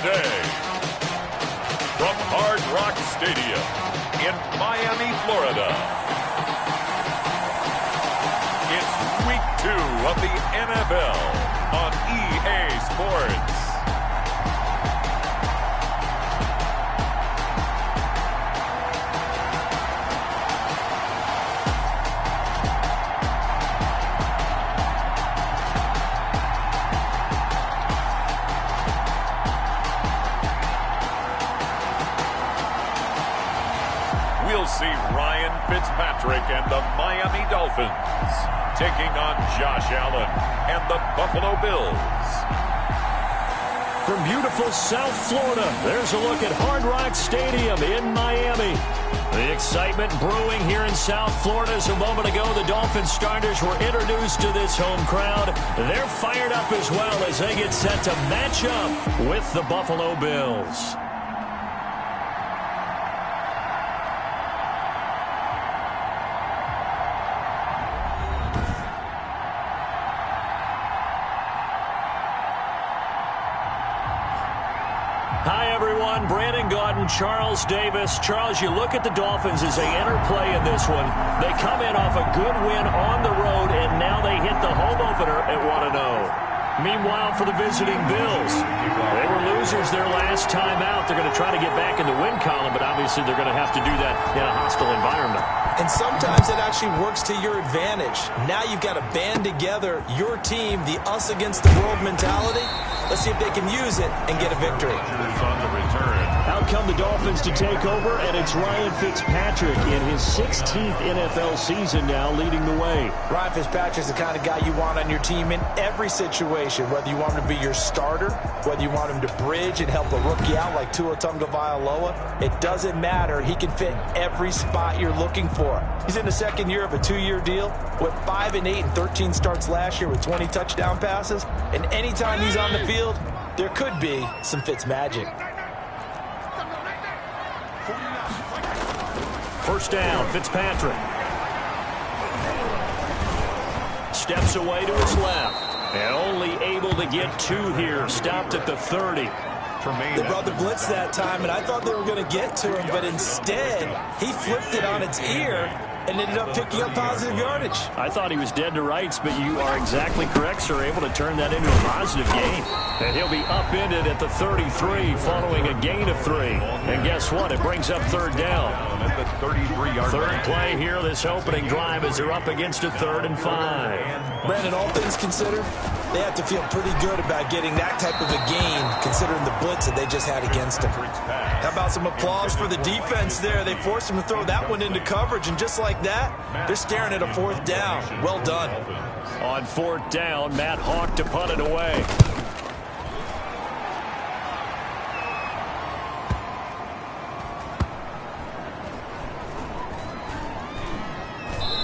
today. From Hard Rock Stadium in Miami, Florida, it's Week 2 of the NFL on EA Sports. We'll see Ryan Fitzpatrick and the Miami Dolphins taking on Josh Allen and the Buffalo Bills. From beautiful South Florida, there's a look at Hard Rock Stadium in Miami. The excitement brewing here in South Florida. As a moment ago, the Dolphins starters were introduced to this home crowd. They're fired up as well as they get set to match up with the Buffalo Bills. Hi, everyone. Brandon Gaudin, Charles Davis. Charles, you look at the Dolphins as they enter play in this one. They come in off a good win on the road, and now they hit the home opener at 1-0. Meanwhile, for the visiting Bills, they were losers their last time out. They're going to try to get back in the win column, but obviously they're going to have to do that in a hostile environment. And sometimes it actually works to your advantage. Now you've got to band together your team, the us against the world mentality. Let's see if they can use it and get a victory. On the return. Out come the Dolphins to take over, and it's Ryan Fitzpatrick in his 16th NFL season now leading the way. Ryan Fitzpatrick's the kind of guy you want on your team in every situation, whether you want him to be your starter, whether you want him to bridge and help a rookie out like Tua Tagovailoa. It doesn't matter. He can fit every spot you're looking for. He's in the second year of a 2-year deal with 5-8 and 13 starts last year with 20 touchdown passes. And anytime he's on the field, there could be some Fitz magic. First down, Fitzpatrick. Steps away to his left. And only able to get 2 here. Stopped at the 30. They brought the blitz that time, and I thought they were going to get to him, but instead, he flipped it on its ear and ended up picking up positive yardage. I thought he was dead to rights, but you are exactly correct, sir. Able to turn that into a positive gain. And he'll be upended at the 33 following a gain of 3. And guess what? It brings up third down. At the 33-yard Third line. play here, this opening drive as they're up against a 3rd and 5. Brandon, all things considered, they have to feel pretty good about getting that type of a gain considering the blitz that they just had against them. How about some applause for the defense there? They forced him to throw that one into coverage, and just like that, they're staring at a 4th down. Well done. On 4th down, Matt Hawk to punt it away.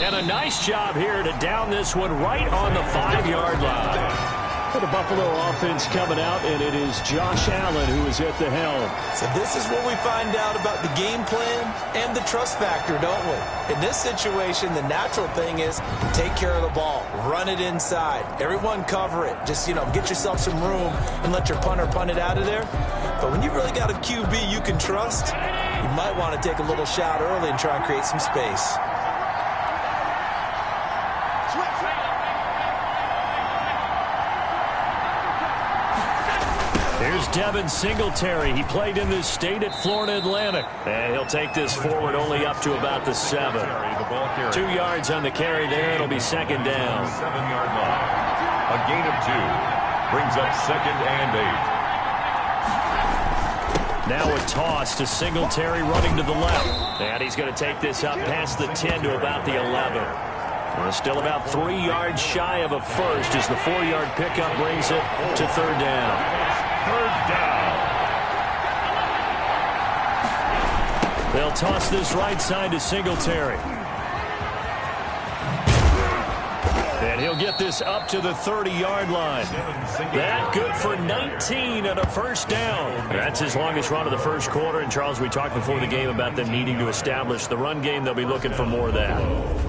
And a nice job here to down this one right on the 5-yard line. For the Buffalo offense coming out, and it is Josh Allen who is at the helm. So this is what we find out about the game plan and the trust factor, don't we? In this situation, the natural thing is take care of the ball, run it inside. Everyone cover it. Just, get yourself some room and let your punter punt it out of there. But when you really got a QB you can trust, you might want to take a little shot early and try and create some space. Here's Devin Singletary. He played in this state at Florida Atlantic. And he'll take this forward only up to about the 7. 2 yards on the carry there. It'll be 2nd down. 7-yard line. A gain of 2 brings up 2nd and 8. Now a toss to Singletary running to the left. And he's going to take this up past the 10 to about the 11. We're still about 3 yards shy of a first as the 4-yard pickup brings it to 3rd down. 3rd down. They'll toss this right side to Singletary. And He'll get this up to the 30-yard line. That good for 19 and a first down. That's his longest run of the first quarter. And, Charles, we talked before the game about them needing to establish the run game. They'll be looking for more of that.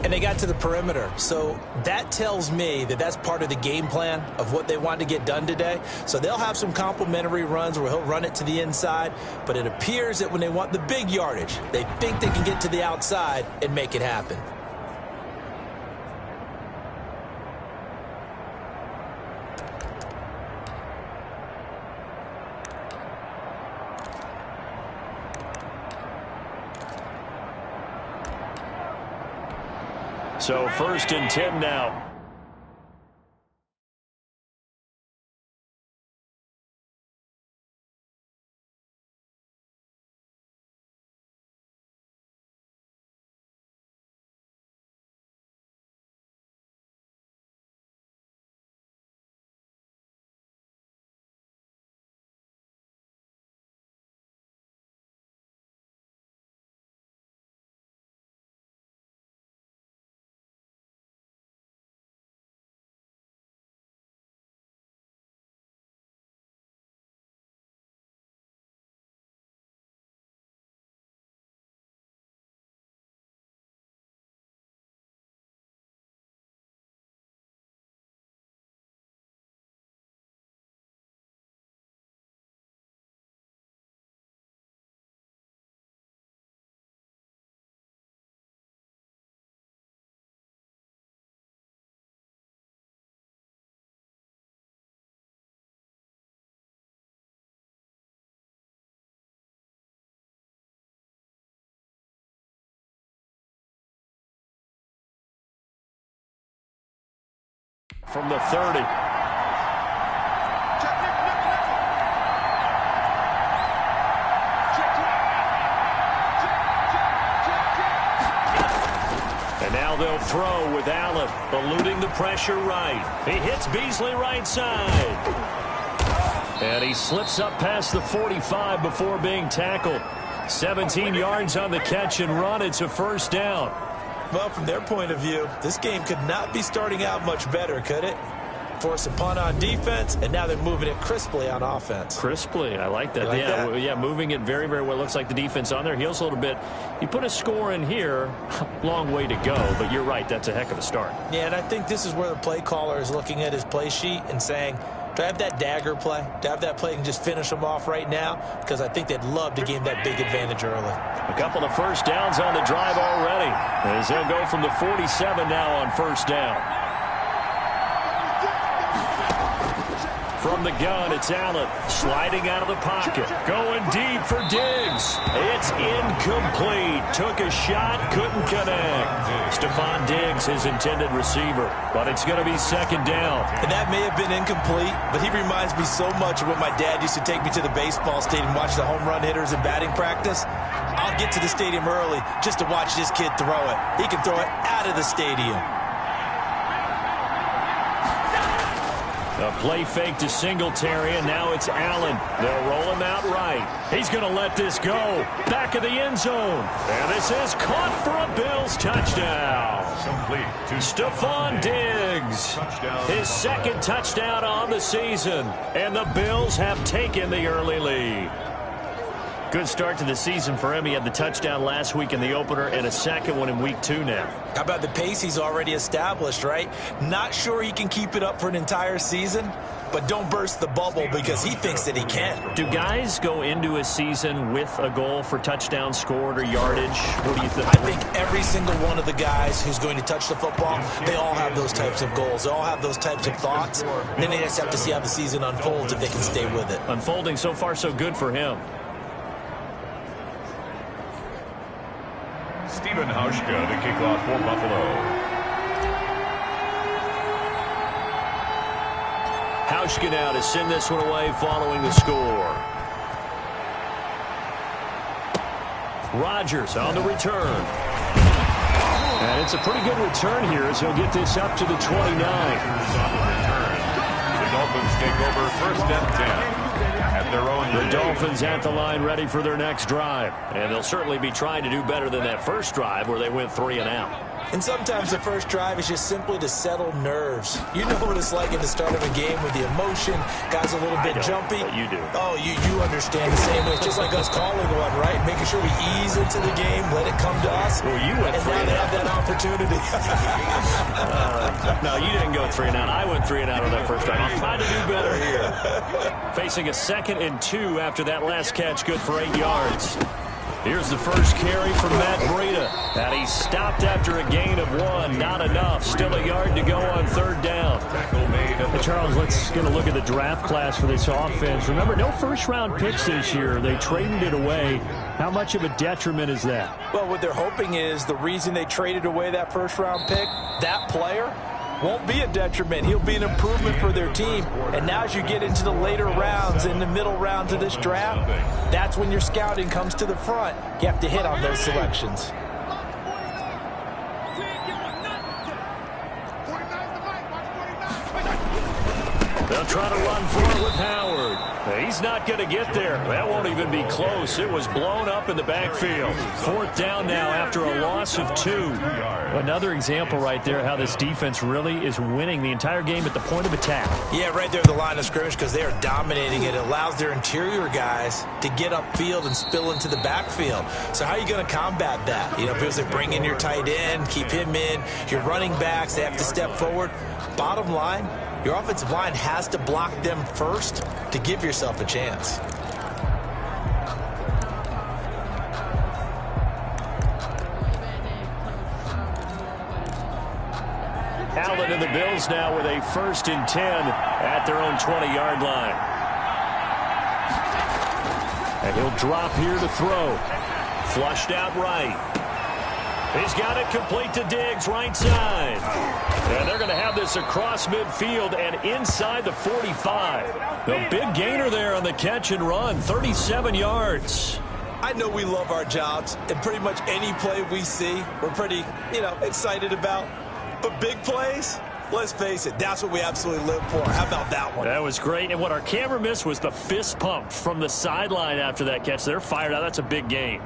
And they got to the perimeter. So that tells me that that's part of the game plan of what they want to get done today. So they'll have some complementary runs where he'll run it to the inside. But it appears that when they want the big yardage, they think they can get to the outside and make it happen. So 1st and 10 now. From the 30. And now they'll throw with Allen, eluding the pressure right. He hits Beasley right side. And he slips up past the 45 before being tackled. 17 yards on the catch and run. It's a first down. Well, from their point of view, this game could not be starting out much better, could it? Force a punt on defense, and now they're moving it crisply on offense. Crisply, I like that. Yeah, moving it very, very well. Looks like the defense on their heels a little bit. You put a score in here, long way to go, but you're right, that's a heck of a start. Yeah, and I think this is where the play caller is looking at his play sheet and saying, do I have that dagger play? Do I have that play and just finish them off right now? Because I think they'd love to gain that big advantage early. A couple of first downs on the drive already, as they'll go from the 47 now on first down. From the gun, it's Allen sliding out of the pocket. Going deep for Diggs. It's incomplete. Took a shot, couldn't connect. Stephon Diggs, his intended receiver. But it's going to be second down. And that may have been incomplete, but he reminds me so much of when my dad used to take me to the baseball stadium and watch the home run hitters in batting practice. I'll get to the stadium early just to watch this kid throw it. He can throw it out of the stadium. A play fake to Singletary, and now it's Allen. They'll roll him out right. He's going to let this go. Back of the end zone. And this is caught for a Bills touchdown. Stephon Diggs. His second touchdown on the season. And the Bills have taken the early lead. Good start to the season for him. He had the touchdown last week in the opener and a second one in week 2 now. How about the pace he's already established, right? Not sure he can keep it up for an entire season, but don't burst the bubble because he thinks that he can. Do guys go into a season with a goal for touchdown scored or yardage? What do you think? I think every single one of the guys who's going to touch the football, they all have those types of goals. They all have those types of thoughts. And then they just have to see how the season unfolds if they can stay with it. Unfolding so far so good for him. Stephen Hauschka to kick off for Buffalo. Hauschka now to send this one away following the score. Rodgers on the return. And it's a pretty good return here as he'll get this up to the 29. The Dolphins take over 1st and 10. At their own the Dolphins at the line ready for their next drive. And they'll certainly be trying to do better than that first drive where they went 3 and out. And sometimes the first drive is just simply to settle nerves. You know what it's like at the start of a game with the emotion. Guys a little bit jumpy. But you do. Oh, you understand the same way. It's just like us calling one, right? Making sure we ease into the game, let it come to us. Well, you went and 3 now and they out. have that opportunity. No, you didn't go 3 and out. I went 3 and out on that first drive. I'm trying to do better here. Facing a 2nd and 2 after that last catch, good for 8 yards. Here's the first carry from Matt Breida. And he stopped after a gain of 1. Not enough. Still a yard to go on 3rd down. Hey, Charles, let's get a look at the draft class for this offense. Remember, no first-round picks this year. They traded it away. How much of a detriment is that? Well, what they're hoping is the reason they traded away that first-round pick, that player won't be a detriment. He'll be an improvement for their team. And now as you get into the later rounds, in the middle rounds of this draft, that's when your scouting comes to the front. You have to hit on those selections. They'll try to run for it with Howard. He's not going to get there. That won't even be close. It was blown up in the backfield. 4th down now after a loss of 2. Another example right there how this defense really is winning the entire game at the point of attack. Yeah, right there at the line of scrimmage because they are dominating it. It allows their interior guys to get upfield and spill into the backfield. So how are you going to combat that? You know, because they bring in your tight end, keep him in. Your running backs, they have to step forward. Bottom line, your offensive line has to block them first to give yourself a chance. Allen and the Bills now with a 1st and 10 at their own 20-yard line. And he'll drop here to throw. Flushed out right. He's got it complete to Diggs, right side. And they're going to have this across midfield and inside the 45. The big gainer there on the catch and run, 37 yards. I know we love our jobs, and pretty much any play we see, we're pretty, excited about. But big plays, let's face it, that's what we absolutely live for. How about that one? That was great. And what our camera missed was the fist pump from the sideline after that catch. They're fired out. That's a big gain.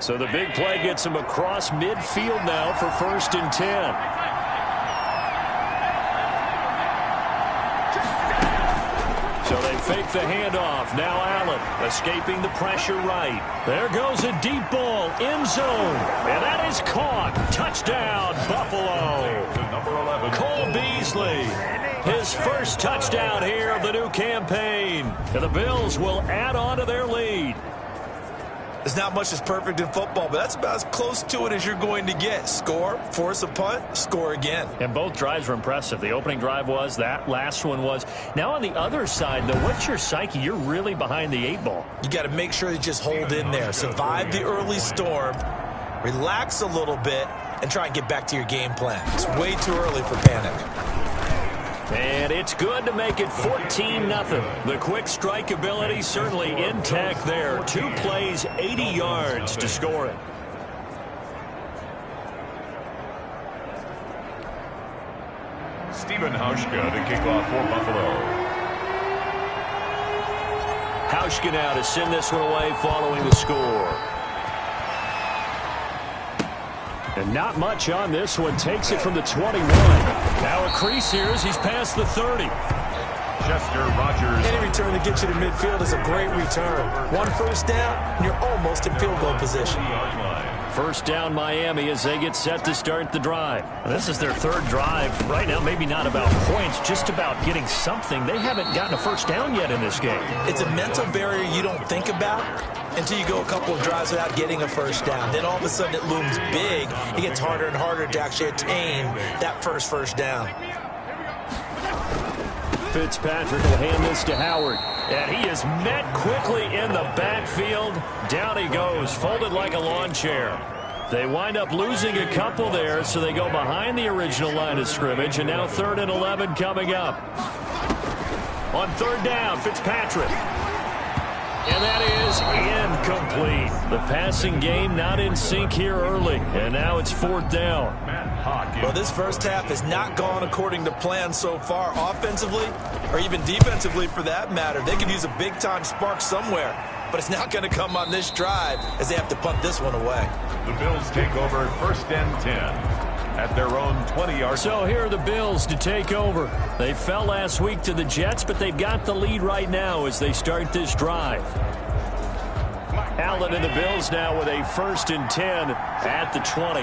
So the big play gets him across midfield now for 1st and 10. So they fake the handoff. Now Allen escaping the pressure right. There goes a deep ball, end zone. And that is caught. Touchdown, Buffalo. Cole Beasley, his first touchdown here of the new campaign. And the Bills will add on to their lead. There's not much that's perfect in football, but that's about as close to it as you're going to get. Score, force a punt, score again. And both drives were impressive. The opening drive was, that last one was. Now on the other side, though, what's your psyche? You're really behind the 8 ball. You got to make sure you just hold in there. Survive the early storm, relax a little bit, and try and get back to your game plan. It's way too early for panic. And it's good to make it 14-0. The quick strike ability certainly intact there. 2 plays, 80 yards to score it. Stephen Hauschka to kick off for Buffalo. Hauschka now to send this one away following the score. And not much on this one. Takes it from the 21. Now a crease here as he's past the 30. Chester Rogers. Any return that gets you to midfield is a great return. 1 first down, and you're almost in field goal position. First down Miami as they get set to start the drive. This is their 3rd drive. Right now, maybe not about points, just about getting something. They haven't gotten a first down yet in this game. It's a mental barrier you don't think about until you go a couple of drives without getting a first down. Then all of a sudden it looms big. It gets harder and harder to actually attain that first down. Fitzpatrick will hand this to Howard. And he is met quickly in the backfield. Down he goes, folded like a lawn chair. They wind up losing a couple there, so they go behind the original line of scrimmage, and now 3rd and 11 coming up. On 3rd down, Fitzpatrick. And that is is incomplete. The passing game not in sync here early, and now it's 4th down. Well, this first half has not gone according to plan so far, offensively or even defensively for that matter. They could use a big-time spark somewhere, but it's not going to come on this drive as they have to punt this one away. The Bills take over 1st and 10 at their own 20-yard. So here are the Bills to take over. They fell last week to the Jets, but they've got the lead right now as they start this drive. Allen and the Bills now with a 1st and 10 at the 20.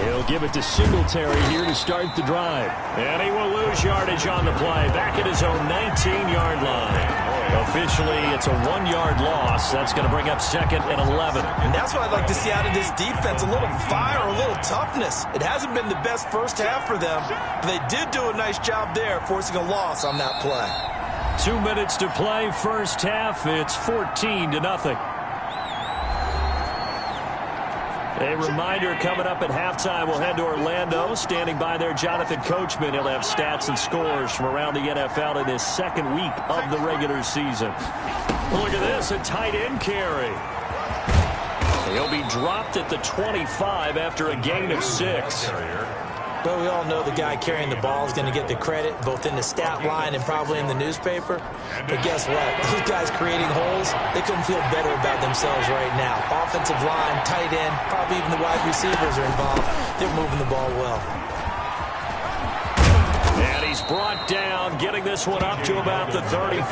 He'll give it to Singletary here to start the drive. And he will lose yardage on the play. Back at his own 19-yard line. Officially, it's a 1-yard loss. That's going to bring up 2nd and 11. And that's what I'd like to see out of this defense, a little fire, a little toughness. It hasn't been the best first half for them, but they did do a nice job there forcing a loss on that play. 2 minutes to play, first half. It's 14-0. A reminder coming up at halftime. We'll head to Orlando. Standing by there, Jonathan Coachman. He'll have stats and scores from around the NFL in his 2nd week of the regular season. Look at this, a tight end carry. He'll be dropped at the 25 after a gain of 6. Well, we all know the guy carrying the ball is going to get the credit, both in the stat line and probably in the newspaper. But guess what? Those guys creating holes, they couldn't feel better about themselves right now. Offensive line, tight end, probably even the wide receivers are involved. They're moving the ball well. And he's brought down, getting this one up to about the 35.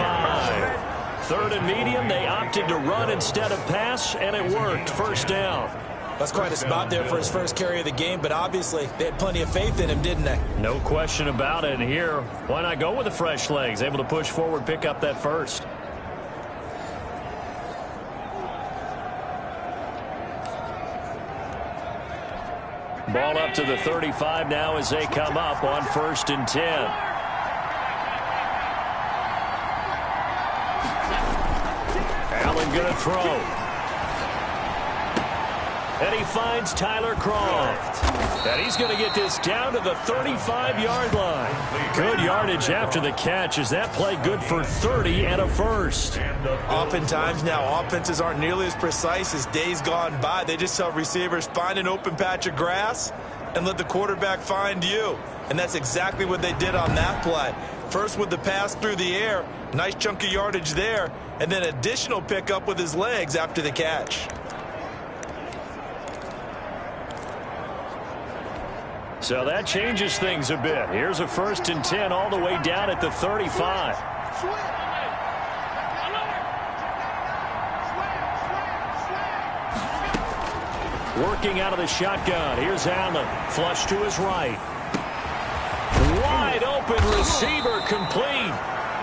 3rd and medium, they opted to run instead of pass, and it worked. 1st down. That's quite a spot there for his first carry of the game, but obviously they had plenty of faith in him, didn't they? No question about it. And here, why not go with the fresh legs? Able to push forward, pick up that first. Ball up to the 35 now as they come up on 1st and 10. Allen going to throw. And he finds Tyler Croft. And he's going to get this down to the 35-yard line. Good yardage after the catch. Is that play good for 30 and a first? Oftentimes now, offenses aren't nearly as precise as days gone by. They just tell receivers, find an open patch of grass and let the quarterback find you. And that's exactly what they did on that play. First with the pass through the air, nice chunk of yardage there, and then additional pickup with his legs after the catch. So that changes things a bit. Here's a 1st and 10 all the way down at the 35. Working out of the shotgun. Here's Allen. Flush to his right. Wide open receiver complete.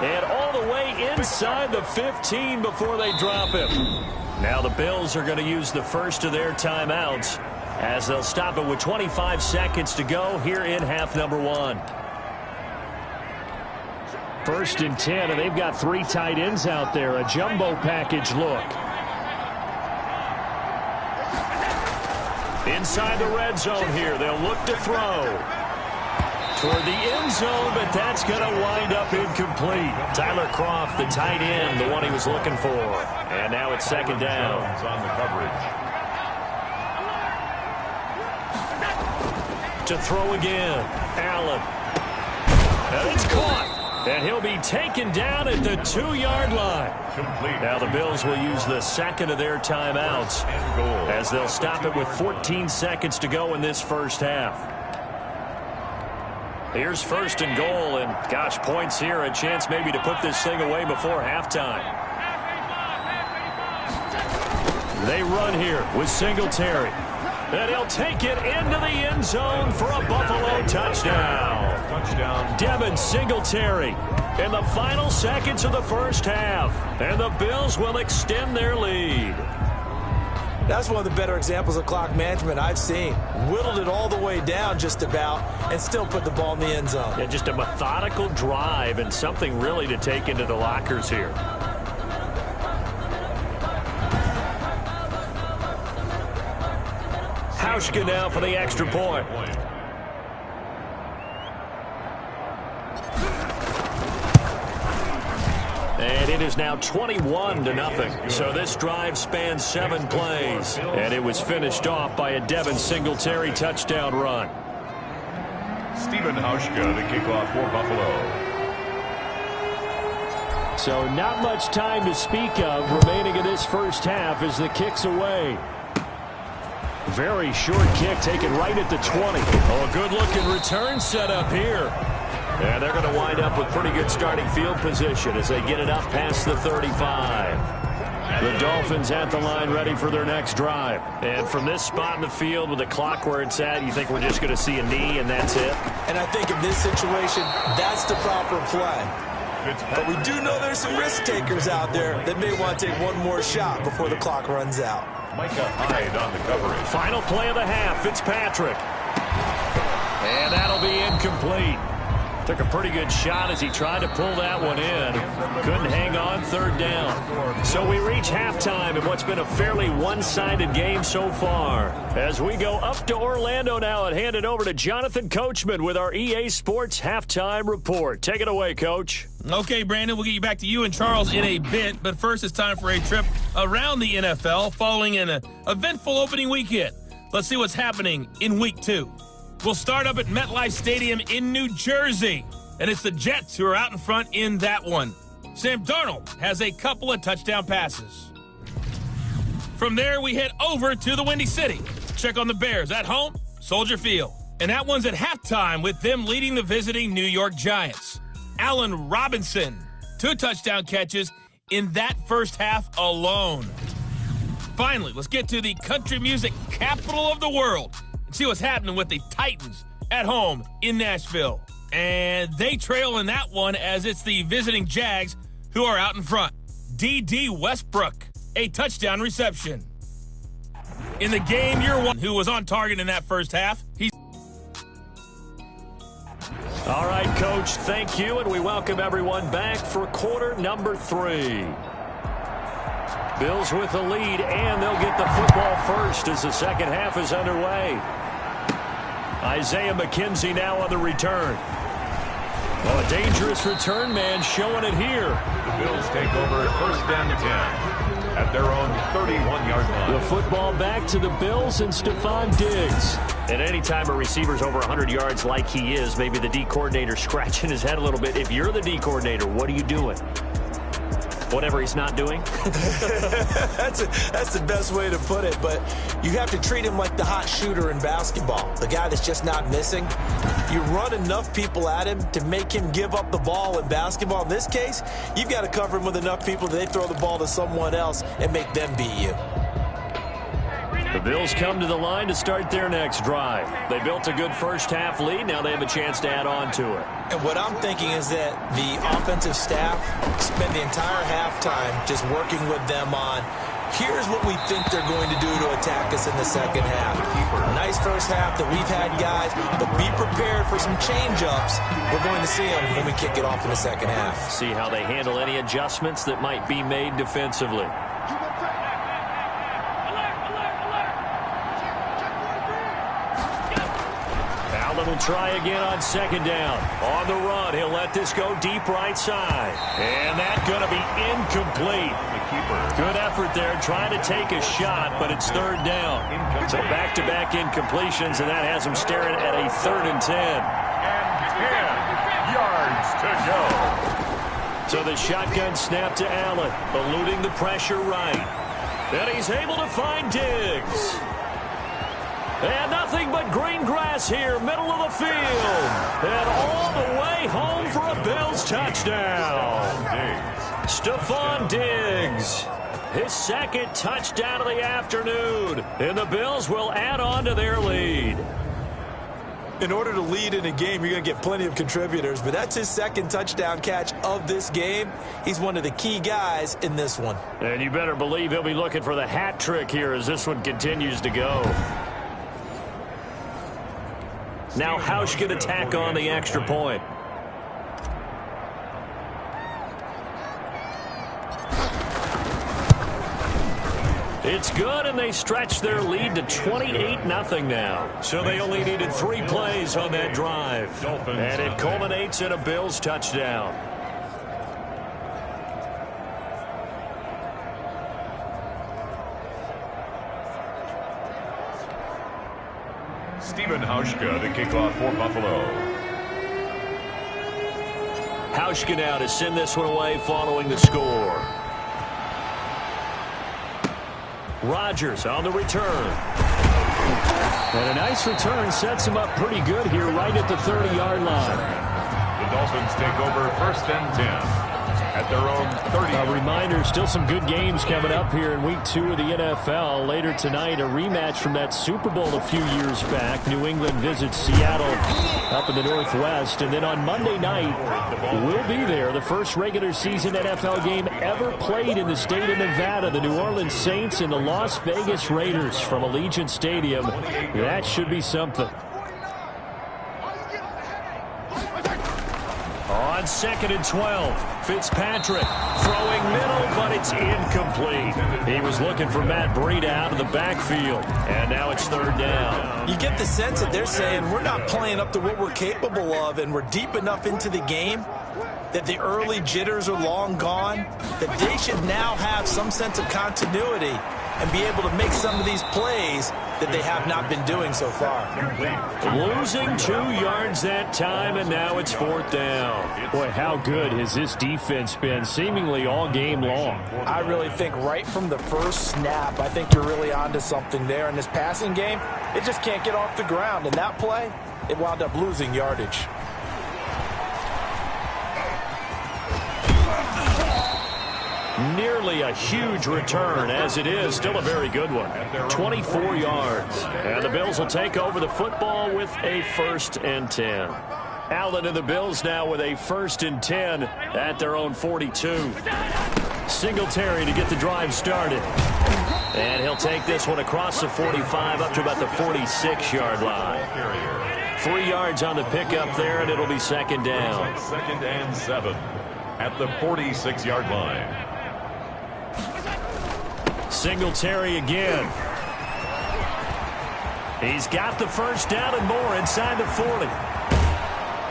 And all the way inside the 15 before they drop him. Now the Bills are going to use the first of their timeouts, as they'll stop it with 25 seconds to go here in half number 1. 1st and 10, and they've got 3 tight ends out there. A jumbo package look. Inside the red zone here, they'll look to throw. Toward the end zone, but that's going to wind up incomplete. Tyler Croft, the tight end, the one he was looking for. And now it's 2nd down. On the coverage. To throw again. Allen. And it's caught. And he'll be taken down at the 2-yard line. Now the Bills will use the 2nd of their timeouts as they'll stop it with 14 seconds to go in this first half. Here's 1st and goal, and gosh, points here, a chance maybe to put this thing away before halftime. They run here with Singletary. And he'll take it into the end zone for a Buffalo touchdown. Devin Singletary in the final seconds of the first half. And the Bills will extend their lead. That's one of the better examples of clock management I've seen. Whittled it all the way down just about and still put the ball in the end zone. Yeah, just a methodical drive and something really to take into the lockers here. Hauschka now for the extra point. it is now 21-0. So this drive spans 7 plays, and it was finished off by a Devin Singletary touchdown run. Stephen Hauschka to kick off for Buffalo. So not much time to speak of remaining in this first half as the kick's away. Very short kick taken right at the 20. Oh, a good-looking return set up here. And they're going to wind up with pretty good starting field position as they get it up past the 35. The Dolphins at the line ready for their next drive. And from this spot in the field with the clock where it's at, you think we're just going to see a knee and that's it? And I think in this situation, that's the proper play. But we do know there's some risk takers out there that may want to take one more shot before the clock runs out. Micah Hyde on the coverage. Final play of the half, Fitzpatrick. And that'll be incomplete. Took a pretty good shot as he tried to pull that one in. Couldn't hang on, third down. So we reach halftime in what's been a fairly one-sided game so far. As we go up to Orlando now and hand it over to Jonathan Coachman with our EA Sports Halftime Report. Take it away, Coach. Okay, Brandon, we'll get you back to you and Charles in a bit. But first, it's time for a trip around the NFL following an eventful opening weekend. Let's see what's happening in Week 2. We'll start up at MetLife Stadium in New Jersey, and it's the Jets who are out in front in that one. Sam Darnold has a couple of touchdown passes. From there, we head over to the Windy City. Check on the Bears at home, Soldier Field. And that one's at halftime with them leading the visiting New York Giants. Allen Robinson, 2 touchdown catches in that first half alone. Finally, let's get to the country music capital of the world. See what's happening with the Titans at home in Nashville. And they trail in that one as it's the visiting Jags who are out in front. D.D. Westbrook, a touchdown reception. In the game, you're one who was on target in that first half. All right, Coach, thank you, and we welcome everyone back for quarter number 3. Bills with the lead, and they'll get the football first as the second half is underway. Isaiah McKenzie now on the return. Oh, a dangerous return man showing it here. The Bills take over first and 10 at their own 31-yard line. The football back to the Bills and Stephon Diggs. At any time a receiver's over 100 yards like he is, maybe the D coordinator scratching his head a little bit. If you're the D coordinator, what are you doing? Whatever he's not doing? That's the best way to put it, but you have to treat him like the hot shooter in basketball, the guy that's just not missing. You run enough people at him to make him give up the ball in basketball. In this case, you've got to cover him with enough people that they throw the ball to someone else and make them beat you. The Bills come to the line to start their next drive. They built a good first-half lead. Now they have a chance to add on to it. And what I'm thinking is that the offensive staff spend the entire halftime just working with them on, here's what we think they're going to do to attack us in the second half. Nice first half that we've had, guys, but be prepared for some change-ups. We're going to see them when we kick it off in the second half. See how they handle any adjustments that might be made defensively. Will try again on second down. On the run, he'll let this go deep right side. And that's going to be incomplete. Good effort there, trying to take a shot, but it's third down. So back-to-back incompletions, and that has him staring at a 3rd and 10. And 10 yards to go. So the shotgun snap to Allen, eluding the pressure right. And he's able to find Diggs. And nothing but green grass here, middle of the field. And all the way home for a Bills touchdown. Stephon Diggs, his second touchdown of the afternoon. And the Bills will add on to their lead. In order to lead in a game, you're going to get plenty of contributors, but that's his second touchdown catch of this game. He's one of the key guys in this one. And you better believe he'll be looking for the hat trick here as this one continues to go. Now Hauschka to tack on the extra point. It's good, and they stretch their lead to 28-0 now. So they only needed 3 plays on that drive. And it culminates in a Bills touchdown. Stephen Hauschka to kick off for Buffalo. Hauschka now to send this one away following the score. Rodgers on the return. And a nice return sets him up pretty good here right at the 30-yard line. The Dolphins take over 1st and 10 at their own 30. A reminder, still some good games coming up here in Week 2 of the NFL. Later tonight, a rematch from that Super Bowl a few years back. New England visits Seattle up in the Northwest. And then on Monday night, we'll be there. The first regular season NFL game ever played in the state of Nevada. The New Orleans Saints and the Las Vegas Raiders from Allegiant Stadium. That should be something. On 2nd and 12, Fitzpatrick throwing middle, but it's incomplete. He was looking for Matt Breida out of the backfield, and now it's 3rd down. You get the sense that they're saying we're not playing up to what we're capable of, and we're deep enough into the game that the early jitters are long gone, that they should now have some sense of continuity and be able to make some of these plays that they have not been doing so far. Losing 2 yards that time, and now it's 4th down. Boy, how good has this defense been seemingly all game long? I really think right from the first snap, I think you're really onto something there. In this passing game, it just can't get off the ground. And that play, it wound up losing yardage. Nearly a huge return, as it is still a very good one. 24 yards. And the Bills will take over the football with a 1st and 10. Allen and the Bills now with a 1st and 10 at their own 42. Singletary to get the drive started. And he'll take this one across the 45 up to about the 46-yard line. 3 yards on the pickup there, and it'll be 2nd down. 2nd and 7 at the 46-yard line. Singletary again. He's got the 1st down and more inside the 40.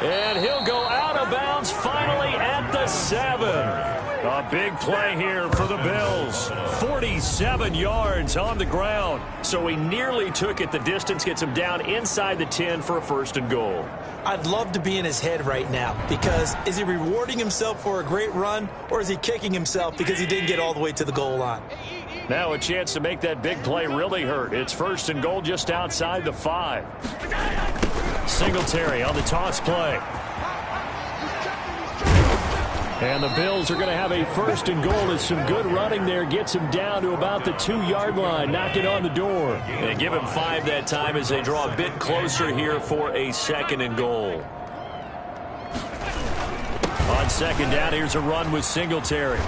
And he'll go out of bounds finally at the 7. A big play here for the Bills. 47 yards on the ground. So he nearly took it the distance, gets him down inside the 10 for a 1st and goal. I'd love to be in his head right now, because is he rewarding himself for a great run, or is he kicking himself because he didn't get all the way to the goal line? Now a chance to make that big play really hurt. It's 1st and goal just outside the 5. Singletary on the toss play. And the Bills are going to have a 1st and goal as some good running there gets him down to about the 2-yard line. Knock it on the door. And give him 5 that time as they draw a bit closer here for a 2nd and goal. On 2nd down, here's a run with Singletary.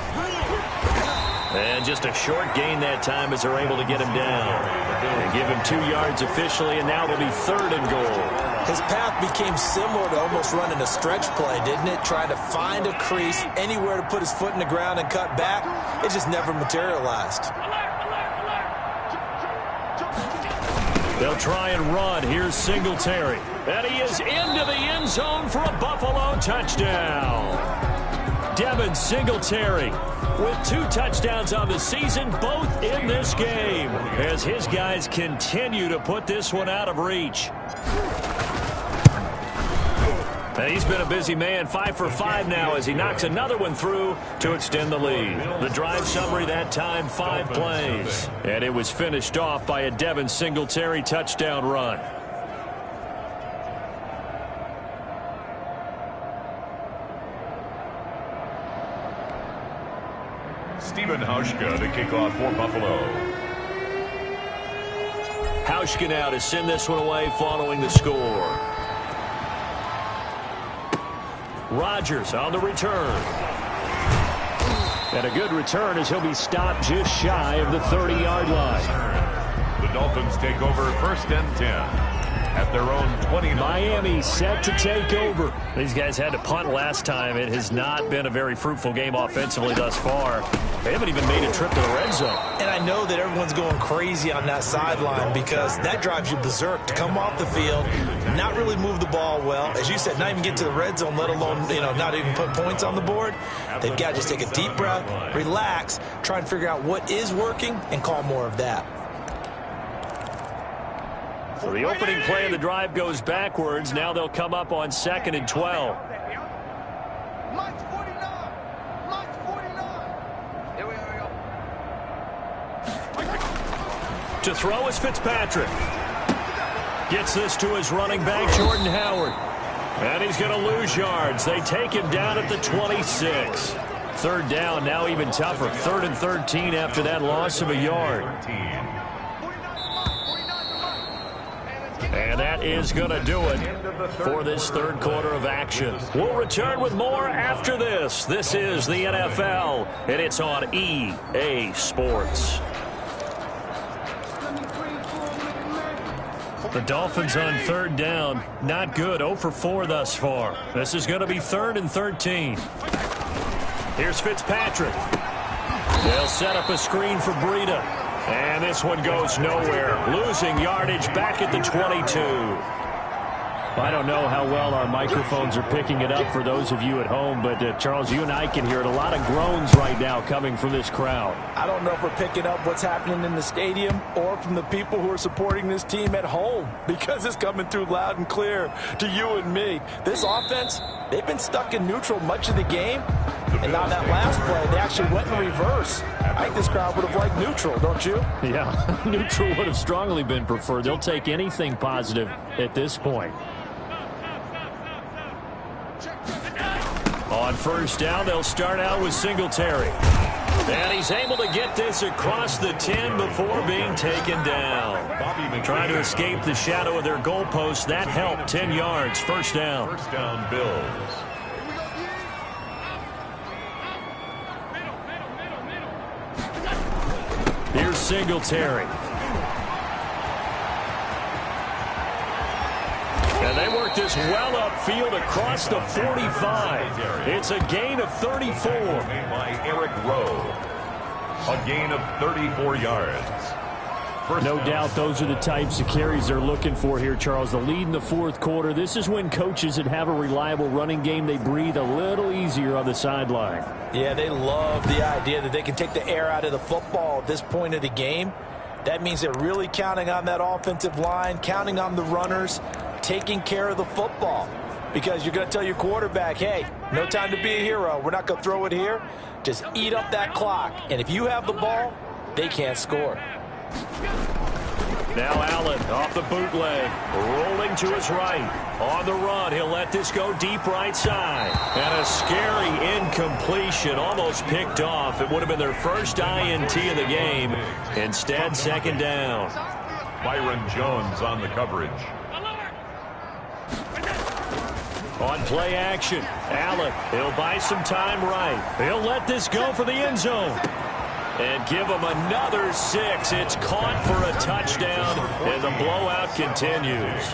And just a short gain that time as they're able to get him down. And give him 2 yards officially, and now it'll be 3rd and goal. His path became similar to almost running a stretch play, didn't it? Trying to find a crease, anywhere to put his foot in the ground and cut back. It just never materialized. They'll try and run. Here's Singletary. And he is into the end zone for a Buffalo touchdown. Devin Singletary with 2 touchdowns on the season, both in this game, as his guys continue to put this one out of reach. And he's been a busy man, 5 for 5 now as he knocks another one through to extend the lead. The drive summary that time, 5 plays. And it was finished off by a Devin Singletary touchdown run. Stephen Hauschka to kick off for Buffalo. Hauschka now to send this one away following the score. Rodgers on the return. And a good return as he'll be stopped just shy of the 30-yard line. The Dolphins take over 1st and 10 at their own 29. Miami set to take over. These guys had to punt last time. It has not been a very fruitful game offensively thus far. They haven't even made a trip to the red zone. And I know that everyone's going crazy on that sideline because that drives you berserk to come off the field, not really move the ball well. As you said, not even get to the red zone, let alone, not even put points on the board. They've got to just take a deep breath, relax, try and figure out what is working, and call more of that. So the opening play of the drive goes backwards. Now they'll come up on 2nd and 12. To throw is Fitzpatrick. Gets this to his running back, Jordan Howard. And he's going to lose yards. They take him down at the 26. Third down, now even tougher. 3rd and 13 after that loss of a yard. And that is going to do it for this third quarter of action. We'll return with more after this. This is the NFL, and it's on EA Sports. The Dolphins on third down. Not good. 0 for 4 thus far. This is going to be 3rd and 13. Here's Fitzpatrick. They'll set up a screen for Breida. And this one goes nowhere. Losing yardage back at the 22. I don't know how well our microphones are picking it up for those of you at home, but Charles, you and I can hear it. A lot of groans right now coming from this crowd. I don't know if we're picking up what's happening in the stadium or from the people who are supporting this team at home, because it's coming through loud and clear to you and me. This offense, they've been stuck in neutral much of the game, and on that last play, they actually went in reverse. I think this crowd would have liked neutral, don't you? Yeah, neutral would have strongly been preferred. They'll take anything positive at this point. On first down, they'll start out with Singletary. And he's able to get this across the 10 before being taken down. Trying to escape the shadow of their goalpost. That helped. 10 yards. First down. First down, Bills. Here's Singletary. And they work this well upfield across the 45. It's a gain of 34. Made by Eric Rowe. A gain of 34 yards. No doubt those are the types of carries they're looking for here, Charles. The lead in the fourth quarter. This is when coaches that have a reliable running game, they breathe a little easier on the sideline. Yeah, they love the idea that they can take the air out of the football at this point of the game. That means they're really counting on that offensive line, counting on the runners, taking care of the football. Because you're going to tell your quarterback, hey, no time to be a hero. We're not going to throw it here. Just eat up that clock. And if you have the ball, they can't score. Now Allen off the bootleg, rolling to his right. On the run, he'll let this go deep right side. And a scary incompletion, almost picked off. It would have been their first INT of the game. Instead, second down. Byron Jones on the coverage. On play action, Allen, he'll buy some time right. He'll let this go for the end zone. And give them another 6. It's caught for a touchdown, and the blowout continues.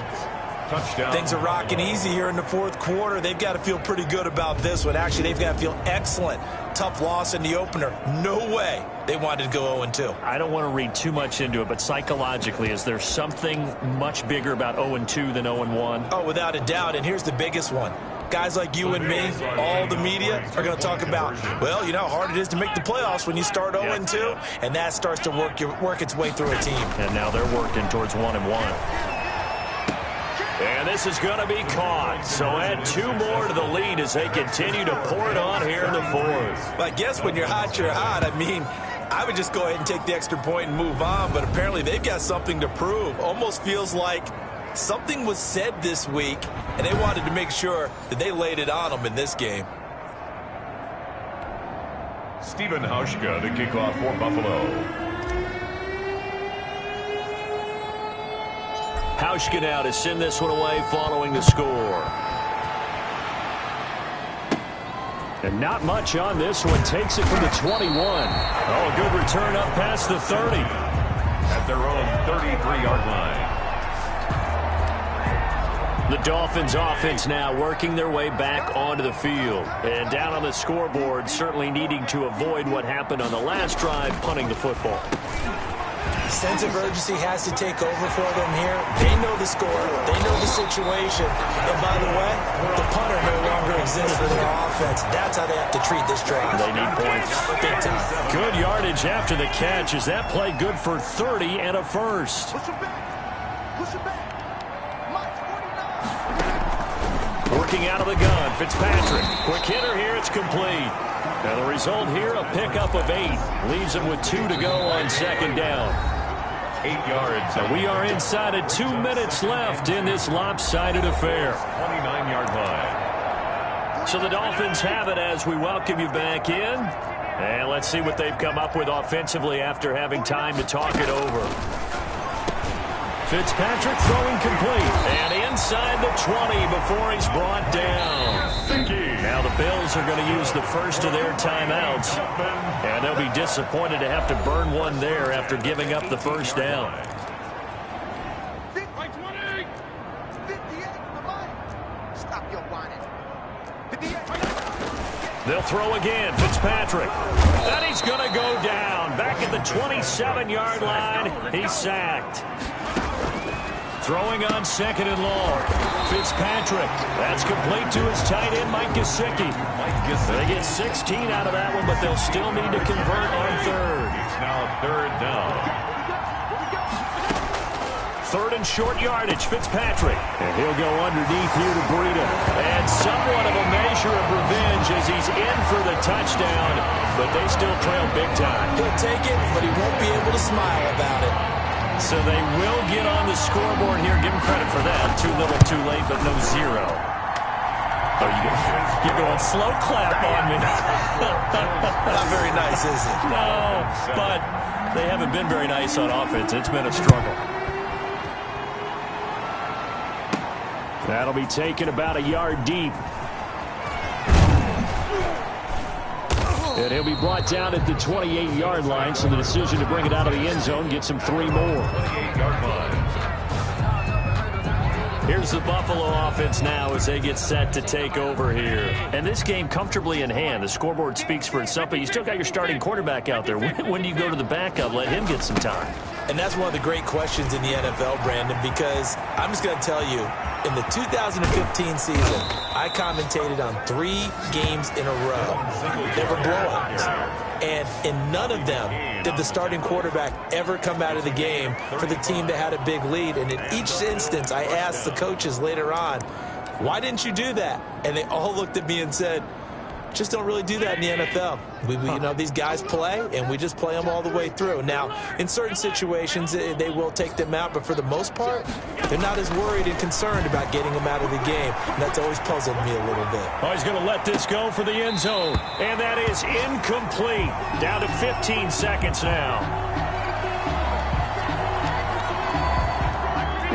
Touchdown. Things are rocking easy here in the fourth quarter. They've got to feel pretty good about this one. Actually, they've got to feel excellent. Tough loss in the opener. No way they wanted to go 0-2. I don't want to read too much into it, but psychologically, is there something much bigger about 0-2 than 0-1? Oh, without a doubt, and here's the biggest one. Guys like you and me, all the media, are going to talk about, well, you know how hard it is to make the playoffs when you start 0-2, and that starts to work its way through a team. And now they're working towards 1-1. And this is going to be caught. So add 2 more to the lead as they continue to pour it on here in the fourth. Well, I guess when you're hot, you're hot. I mean, I would just go ahead and take the extra point and move on, but apparently they've got something to prove. Almost feels like something was said this week, and they wanted to make sure that they laid it on them in this game. Stephen Hauschka to kick off for Buffalo. Hauschka now to send this one away following the score. And not much on this one. Takes it from the 21. Oh, good return up past the 30. At their own 33-yard line. The Dolphins offense now working their way back onto the field. And down on the scoreboard, certainly needing to avoid what happened on the last drive, punting the football. Sense of urgency has to take over for them here. They know the score. They know the situation. And by the way, the punter no longer exists for their offense. That's how they have to treat this drive. They need points. Big time. Good yardage after the catch. Is that play good for 30 and a first? Working out of the gun, Fitzpatrick. Quick hitter here, it's complete. And the result here, a pickup of 8. Leaves him with 2 to go on second down. 8 yards. And we are inside of 2 minutes left in this lopsided affair. 29-yard line. So the Dolphins have it as we welcome you back in. And let's see what they've come up with offensively after having time to talk it over. Fitzpatrick throwing complete. And inside the 20 before he's brought down. Now the Bills are going to use the first of their timeouts. And they'll be disappointed to have to burn one there after giving up the first down. They'll throw again. Fitzpatrick. And he's going to go down. Back at the 27-yard line. He's sacked. Throwing on second and long. Fitzpatrick. That's complete to his tight end, Mike Gesicki. They get 16 out of that one, but they'll still need to convert on third. It's now third down. Third and short yardage, Fitzpatrick. And he'll go underneath here to Breida. And somewhat of a measure of revenge as he's in for the touchdown. But they still trail big time. He'll take it, but he won't be able to smile about it. So they will get on the scoreboard here. Give him credit for that. Too little, too late, but no 0. Oh, you're going slow clap on me. Not very nice, is it? No, but they haven't been very nice on offense. It's been a struggle. That'll be taken about a yard deep. And he'll be brought down at the 28-yard line, so the decision to bring it out of the end zone gets him 3 more. 28-yard line. Here's the Buffalo offense now as they get set to take over here. And this game comfortably in hand. The scoreboard speaks for itself, but you still got your starting quarterback out there. When do you go to the backup? Let him get some time. And that's one of the great questions in the NFL, Brandon, because I'm just going to tell you, in the 2015 season, I commentated on 3 games in a row. They were blowouts. And in none of them did the starting quarterback ever come out of the game for the team that had a big lead. And in each instance, I asked the coaches later on, why didn't you do that? And they all looked at me and said, just don't really do that in the NFL. You know, these guys play, and we just play them all the way through. Now, in certain situations, they will take them out, but for the most part, they're not as worried and concerned about getting them out of the game. And that's always puzzled me a little bit. Oh, he's going to let this go for the end zone. And that is incomplete. Down to 15 seconds now.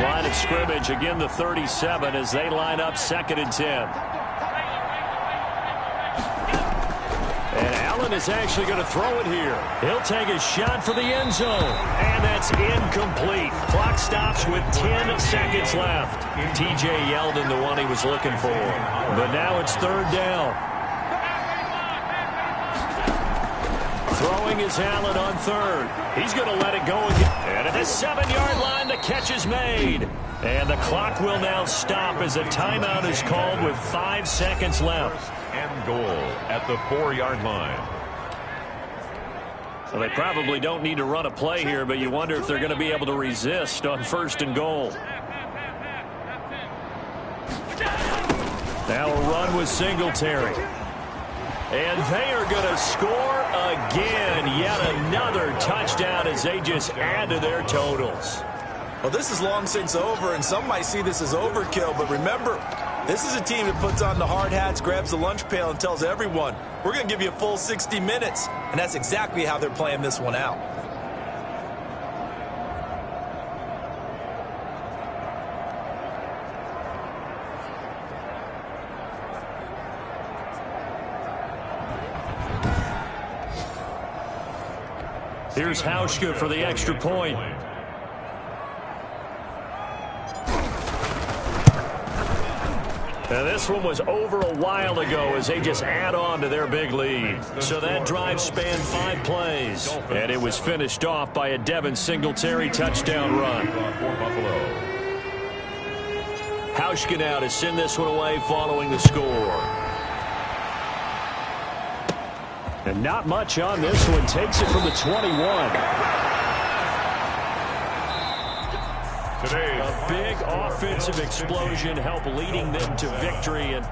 Line of scrimmage, again the 37 as they line up 2nd and 10. And Allen is actually going to throw it here. He'll take a shot for the end zone. And that's incomplete. Clock stops with 10 seconds left. TJ Yeldon, the one he was looking for. But now it's 3rd down. Throwing is Allen on 3rd. He's going to let it go again. And at the 7-yard line, the catch is made. And the clock will now stop as a timeout is called with 5 seconds left. And goal at the 4-yard line. So they probably don't need to run a play here, but you wonder if they're going to be able to resist on 1st and goal. Now a run with Singletary. And they are going to score again. Yet another touchdown as they just add to their totals. Well, this is long since over, and some might see this as overkill, but remember, this is a team that puts on the hard hats, grabs the lunch pail, and tells everyone, we're going to give you a full 60 minutes. And that's exactly how they're playing this one out. Here's Hauschka for the extra point. Now this one was over a while ago as they just add on to their big lead. So that drive spanned 5 plays. And it was finished off by a Devin Singletary touchdown run. Hauschka now to send this one away following the score. And not much on this one. Takes it from the 21. Today's A big offensive explosion helped leading them to victory. And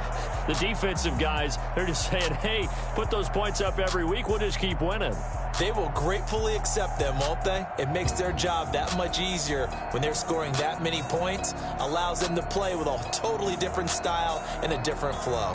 the defensive guys, they're just saying, hey, put those points up every week. We'll just keep winning. They will gratefully accept them, won't they? It makes their job that much easier when they're scoring that many points. Allows them to play with a totally different style and a different flow.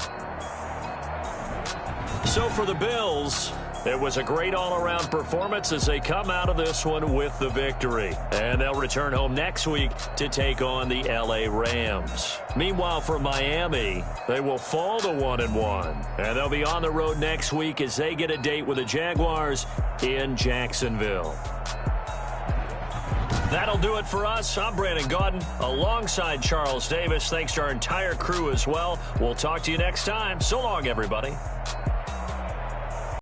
So for the Bills, it was a great all-around performance as they come out of this one with the victory. And they'll return home next week to take on the L.A. Rams. Meanwhile, for Miami, they will fall to 1-1. And they'll be on the road next week as they get a date with the Jaguars in Jacksonville. That'll do it for us. I'm Brandon Gaudin alongside Charles Davis. Thanks to our entire crew as well. We'll talk to you next time. So long, everybody.